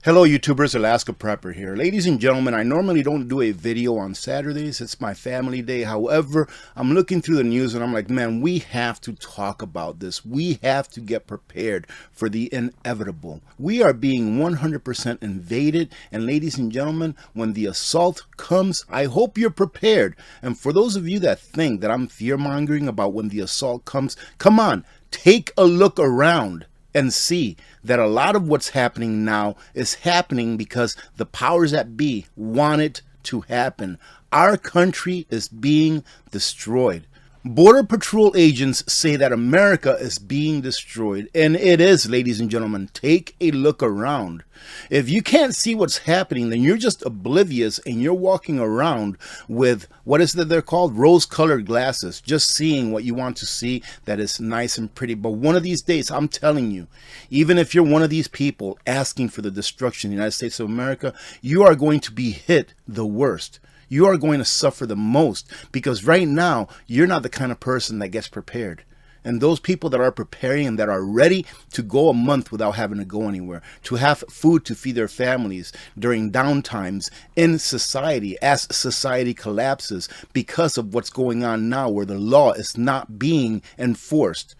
Hello YouTubers, Alaska Prepper here. Ladies and gentlemen, I normally don't do a video on Saturdays. It's my family day. However, I'm looking through the news and I'm like, man, we have to talk about this. We have to get prepared for the inevitable. We are being 100% invaded. And ladies and gentlemen, when the assault comes, I hope you're prepared. And for those of you that think that I'm fear-mongering about when the assault comes, come on, take a look around and see that a lot of what's happening now is happening because the powers that be want it to happen. Our country is being destroyed. Border Patrol agents say that America is being destroyed, and it is, ladies and gentlemen. Take a look around. If you can't see what's happening, then you're just oblivious and you're walking around with, what is that they're called? Rose-colored glasses, just seeing what you want to see that is nice and pretty. But one of these days, I'm telling you, even if you're one of these people asking for the destruction of the United States of America, you are going to be hit the worst. You are going to suffer the most because right now, you're not the kind of person that gets prepared. And those people that are preparing and that are ready to go a month without having to go anywhere, to have food to feed their families during downtimes in society as society collapses because of what's going on now where the law is not being enforced.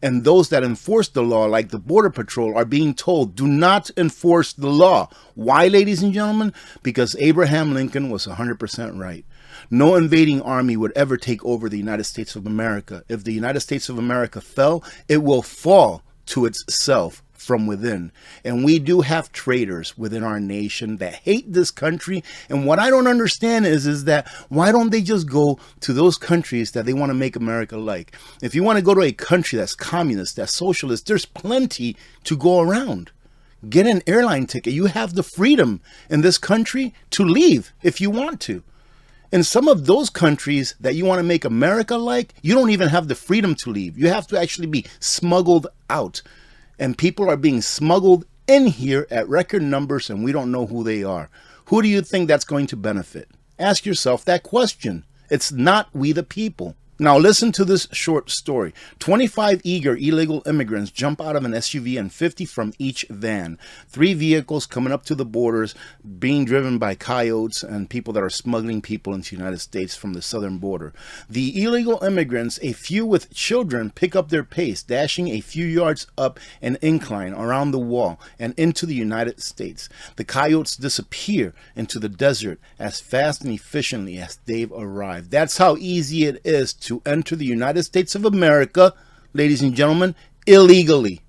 And those that enforce the law, like the Border Patrol, are being told, do not enforce the law. Why, ladies and gentlemen? Because Abraham Lincoln was 100% right. No invading army would ever take over the United States of America. If the United States of America fell, it will fall to itself from within. And we do have traitors within our nation that hate this country. And what I don't understand is that why don't they just go to those countries that they want to make America like? If you want to go to a country that's communist, that's socialist, there's plenty to go around. Get an airline ticket. You have the freedom in this country to leave if you want to. In some of those countries that you want to make America like, you don't even have the freedom to leave. You have to actually be smuggled out. And people are being smuggled in here at record numbers and we don't know who they are. Who do you think that's going to benefit? Ask yourself that question. It's not we the people. Now listen to this short story. 25 eager illegal immigrants jump out of an SUV and 50 from each van. 3 vehicles coming up to the borders being driven by coyotes and people that are smuggling people into the United States from the southern border. The illegal immigrants, a few with children, pick up their pace, dashing a few yards up an incline around the wall and into the United States. The coyotes disappear into the desert as fast and efficiently as they've arrived. That's how easy it is to enter the United States of America, ladies and gentlemen, illegally,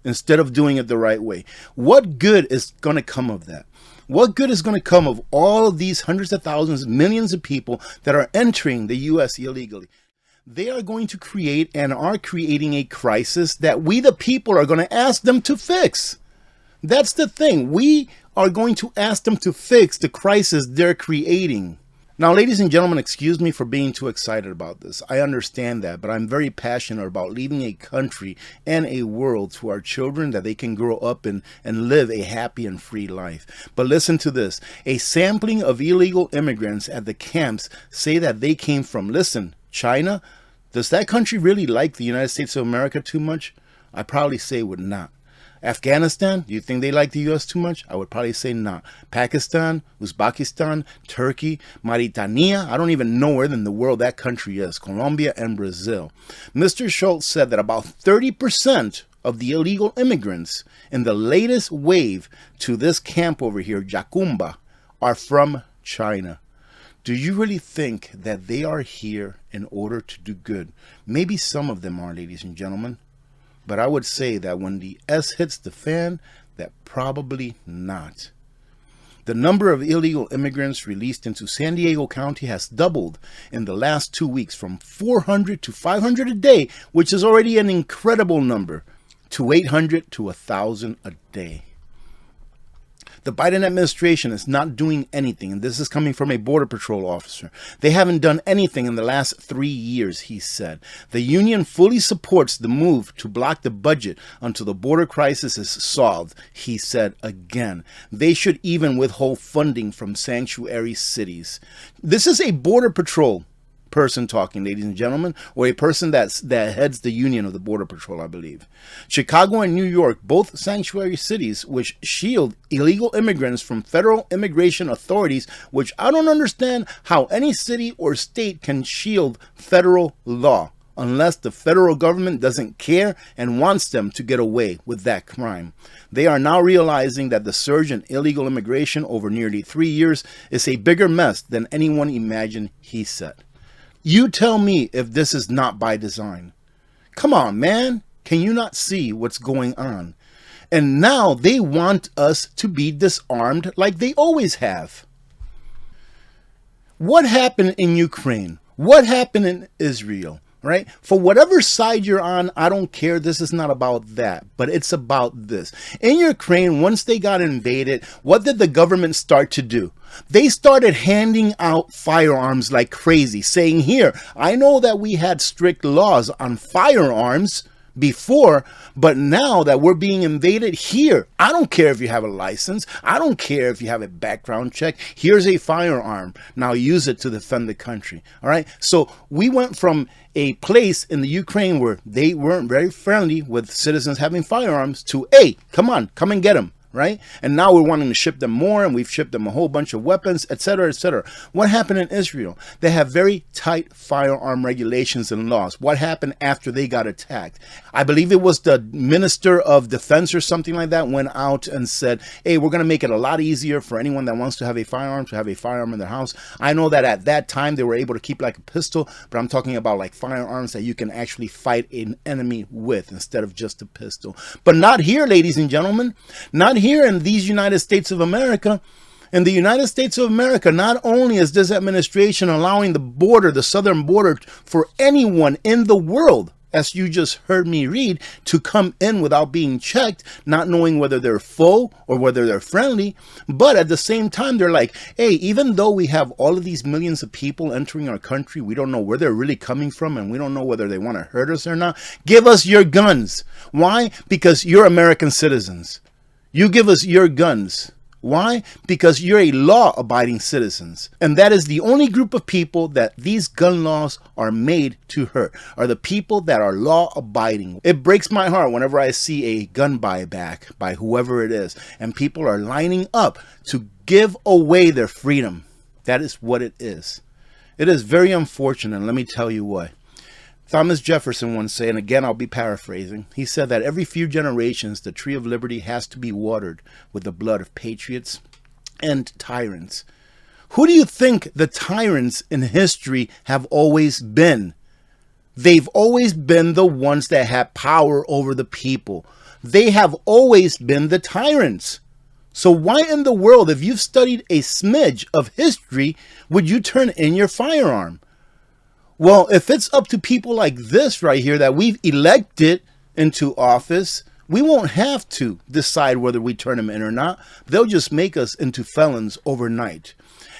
instead of doing it the right way. What good is going to come of that? What good is going to come of all of these hundreds of thousands, millions of people that are entering the U.S. illegally? They are going to create and are creating a crisis that we, the people, are going to ask them to fix. That's the thing. We are going to ask them to fix the crisis they're creating. Now, ladies and gentlemen, excuse me for being too excited about this. I understand that, but I'm very passionate about leaving a country and a world to our children that they can grow up in and live a happy and free life. But listen to this. A sampling of illegal immigrants at the camps say that they came from, listen, China. Does that country really like the United States of America too much? I probably say it would not. Afghanistan, do you think they like the U.S. too much? I would probably say not. Pakistan, Uzbekistan, Turkey, Mauritania, I don't even know where in the world that country is. Colombia and Brazil. Mr. Schultz said that about 30% of the illegal immigrants in the latest wave to this camp over here, Jacumba, are from China. Do you really think that they are here in order to do good? Maybe some of them are, ladies and gentlemen. But I would say that when the S hits the fan, that probably not. The number of illegal immigrants released into San Diego County has doubled in the last 2 weeks from 400 to 500 a day, which is already an incredible number, to 800 to 1,000 a day. The Biden administration is not doing anything, and this is coming from a Border Patrol officer. They haven't done anything in the last 3 years, he said. The union fully supports the move to block the budget until the border crisis is solved, he said again. They should even withhold funding from sanctuary cities. This is a Border Patrol person talking, ladies and gentlemen, or a person that heads the Union of the Border Patrol, I believe. Chicago and New York, both sanctuary cities which shield illegal immigrants from federal immigration authorities, which I don't understand how any city or state can shield federal law unless the federal government doesn't care and wants them to get away with that crime. They are now realizing that the surge in illegal immigration over nearly 3 years is a bigger mess than anyone imagined, he said. You tell me if this is not by design. Come on, man. Can you not see what's going on? And now they want us to be disarmed like they always have. What happened in Ukraine? What happened in Israel? Right? For whatever side you're on, I don't care. This is not about that, but it's about this. In Ukraine, once they got invaded, what did the government start to do? They started handing out firearms like crazy, saying, here, I know that we had strict laws on firearms before, but now that we're being invaded here, I don't care if you have a license. I don't care if you have a background check. Here's a firearm. Now use it to defend the country. All right. So we went from a place in the Ukraine where they weren't very friendly with citizens having firearms to, hey, come on, come and get them. Right? And now we're wanting to ship them more, and we've shipped them a whole bunch of weapons, etc., etc. What happened in Israel? They have very tight firearm regulations and laws. What happened after they got attacked? I believe it was the Minister of Defense or something like that went out and said, hey, we're going to make it a lot easier for anyone that wants to have a firearm in their house. I know that at that time they were able to keep like a pistol, but I'm talking about like firearms that you can actually fight an enemy with instead of just a pistol. But not here, ladies and gentlemen. Not here in these United States of America. In the United States of America, not only is this administration allowing the border, the southern border, for anyone in the world, as you just heard me read, to come in without being checked, not knowing whether they're foe or whether they're friendly. But at the same time, they're like, hey, even though we have all of these millions of people entering our country, we don't know where they're really coming from, and we don't know whether they want to hurt us or not. Give us your guns. Why? Because you're American citizens. You give us your guns. Why? Because you're a law-abiding citizens. And that is the only group of people that these gun laws are made to hurt, are the people that are law-abiding. It breaks my heart whenever I see a gun buyback by whoever it is, and people are lining up to give away their freedom. That is what it is. It is very unfortunate, and let me tell you why. Thomas Jefferson once said, and again I'll be paraphrasing, he said that every few generations the tree of liberty has to be watered with the blood of patriots and tyrants. Who do you think the tyrants in history have always been? They've always been the ones that had power over the people. They have always been the tyrants. So why in the world, if you've studied a smidge of history, would you turn in your firearm? Well, if it's up to people like this right here that we've elected into office, we won't have to decide whether we turn them in or not. They'll just make us into felons overnight.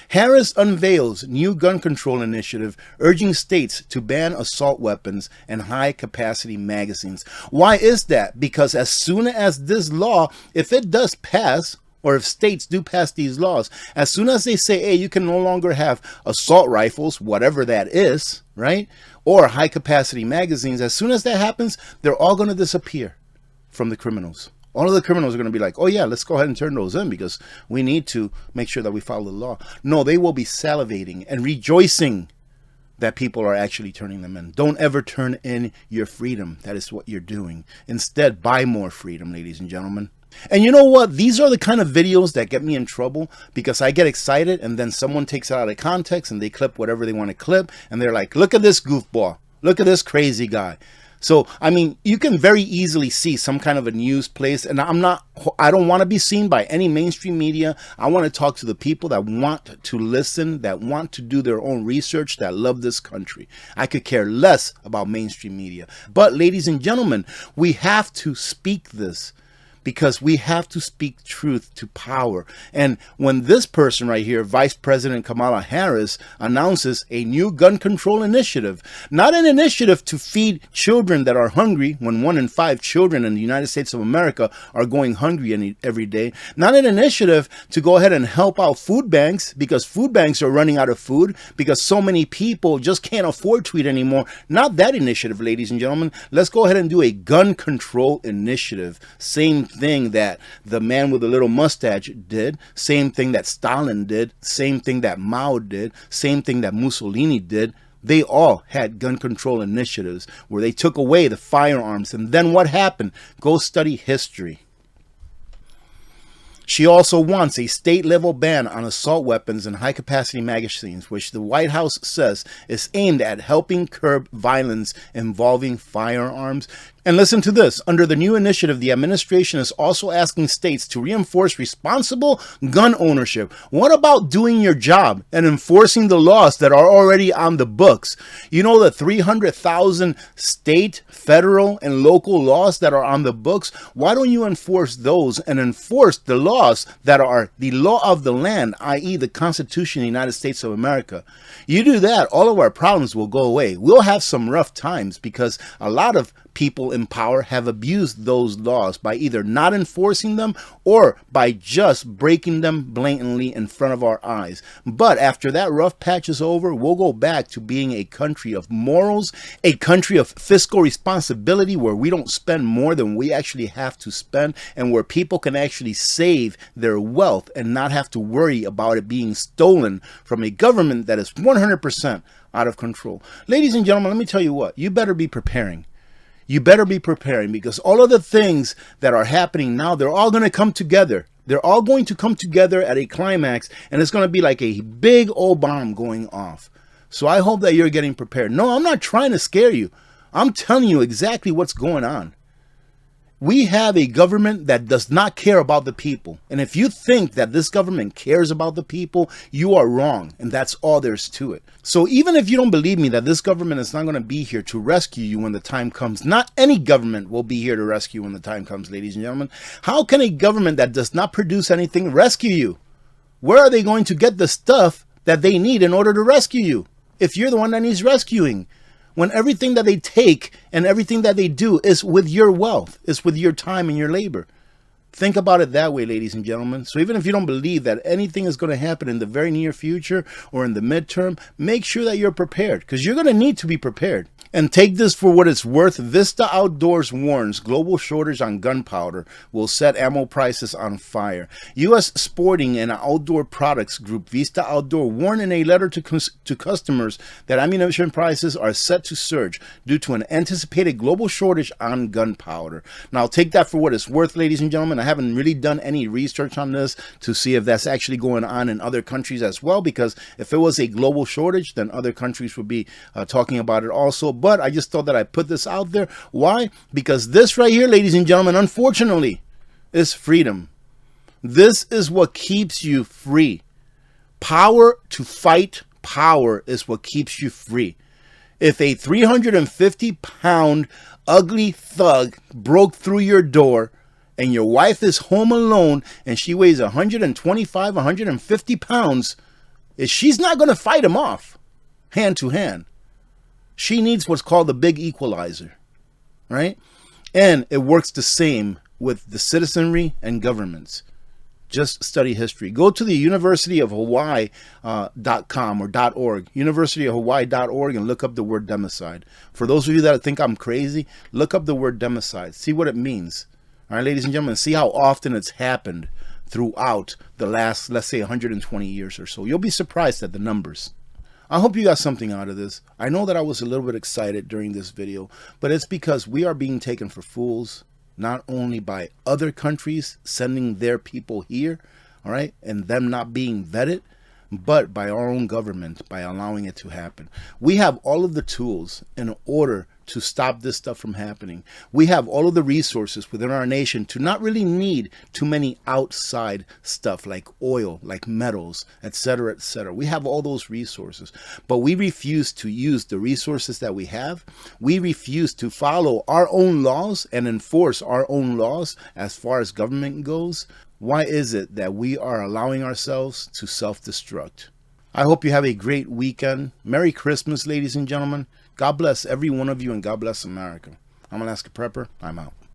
Harris unveils new gun control initiative urging states to ban assault weapons and high-capacity magazines. Why is that? Because as soon as this law, if it does pass, or if states do pass these laws, as soon as they say, hey, you can no longer have assault rifles, whatever that is, right? Or high-capacity magazines, as soon as that happens, they're all going to disappear from the criminals. All of the criminals are going to be like, oh yeah, let's go ahead and turn those in because we need to make sure that we follow the law. No, they will be salivating and rejoicing that people are actually turning them in. Don't ever turn in your freedom. That is what you're doing. Instead, buy more freedom, ladies and gentlemen. And you know what? These are the kind of videos that get me in trouble because I get excited and then someone takes it out of context and they clip whatever they want to clip. And they're like, look at this goofball. Look at this crazy guy. So, I mean, you can very easily see some kind of a news place. And I don't want to be seen by any mainstream media. I want to talk to the people that want to listen, that want to do their own research, that love this country. I could care less about mainstream media. But ladies and gentlemen, we have to speak this. because we have to speak truth to power. And when this person right here, Vice President Kamala Harris, announces a new gun control initiative, not an initiative to feed children that are hungry, when 1 in 5 children in the United States of America are going hungry every day, not an initiative to go ahead and help out food banks, because food banks are running out of food because so many people just can't afford to eat anymore. Not that initiative, ladies and gentlemen. Let's go ahead and do a gun control initiative. Same thing that the man with the little mustache did, same thing that Stalin did, same thing that Mao did, same thing that Mussolini did. They all had gun control initiatives where they took away the firearms. And then what happened? Go study history. She also wants a state-level ban on assault weapons and high-capacity magazines, which the White House says is aimed at helping curb violence involving firearms. And listen to this. Under the new initiative, the administration is also asking states to reinforce responsible gun ownership. What about doing your job and enforcing the laws that are already on the books? You know, the 300,000 state, federal, and local laws that are on the books? Why don't you enforce those and enforce the laws that are the law of the land, i.e. the Constitution of the United States of America? You do that, all of our problems will go away. We'll have some rough times because a lot of people in power have abused those laws by either not enforcing them or by just breaking them blatantly in front of our eyes. But after that rough patch is over, we'll go back to being a country of morals, a country of fiscal responsibility where we don't spend more than we actually have to spend, and where people can actually save their wealth and not have to worry about it being stolen from a government that is 100% out of control. Ladies and gentlemen, let me tell you what, you better be preparing. You better be preparing, because all of the things that are happening now, they're all going to come together. They're all going to come together at a climax, and it's going to be like a big old bomb going off. So I hope that you're getting prepared. No, I'm not trying to scare you. I'm telling you exactly what's going on. We have a government that does not care about the people. And if you think that this government cares about the people, you are wrong. And that's all there's to it. So even if you don't believe me that this government is not going to be here to rescue you when the time comes, not any government will be here to rescue when the time comes, ladies and gentlemen. How can a government that does not produce anything rescue you? Where are they going to get the stuff that they need in order to rescue you if you're the one that needs rescuing? When everything that they take and everything that they do is with your wealth, is with your time and your labor. Think about it that way, ladies and gentlemen. So even if you don't believe that anything is going to happen in the very near future or in the midterm, make sure that you're prepared, because you're going to need to be prepared. And take this for what it's worth. Vista Outdoors warns global shortage on gunpowder will set ammo prices on fire. U.S. Sporting and Outdoor Products Group Vista Outdoor warned in a letter to customers that ammunition prices are set to surge due to an anticipated global shortage on gunpowder. Now, take that for what it's worth, ladies and gentlemen. I haven't really done any research on this to see if that's actually going on in other countries as well, because if it was a global shortage, then other countries would be talking about it also. But I just thought that I put this out there. Why? Because this right here, ladies and gentlemen, unfortunately, is freedom. This is what keeps you free. Power to fight power is what keeps you free. If a 350-pound ugly thug broke through your door and your wife is home alone and she weighs 125, 150 pounds, she's not going to fight him off hand to hand. She needs what's called the big equalizer, right? And it works the same with the citizenry and governments. Just study history. Go to the University of Hawaii.com or .org, universityofhawaii.org, and look up the word democide. For those of you that think I'm crazy, look up the word democide. See what it means. All right, ladies and gentlemen, see how often it's happened throughout the last, let's say, 120 years or so. You'll be surprised at the numbers. I hope you got something out of this. I know that I was a little bit excited during this video, but it's because we are being taken for fools, not only by other countries sending their people here, all right, and them not being vetted, but by our own government, by allowing it to happen. We have all of the tools in order to stop this stuff from happening. We have all of the resources within our nation to not really need too many outside stuff like oil, like metals, etc., etc. We have all those resources, but we refuse to use the resources that we have. We refuse to follow our own laws and enforce our own laws as far as government goes. Why is it that we are allowing ourselves to self-destruct? I hope you have a great weekend. Merry Christmas, ladies and gentlemen. God bless every one of you, and God bless America. I'm Alaska Prepper. I'm out.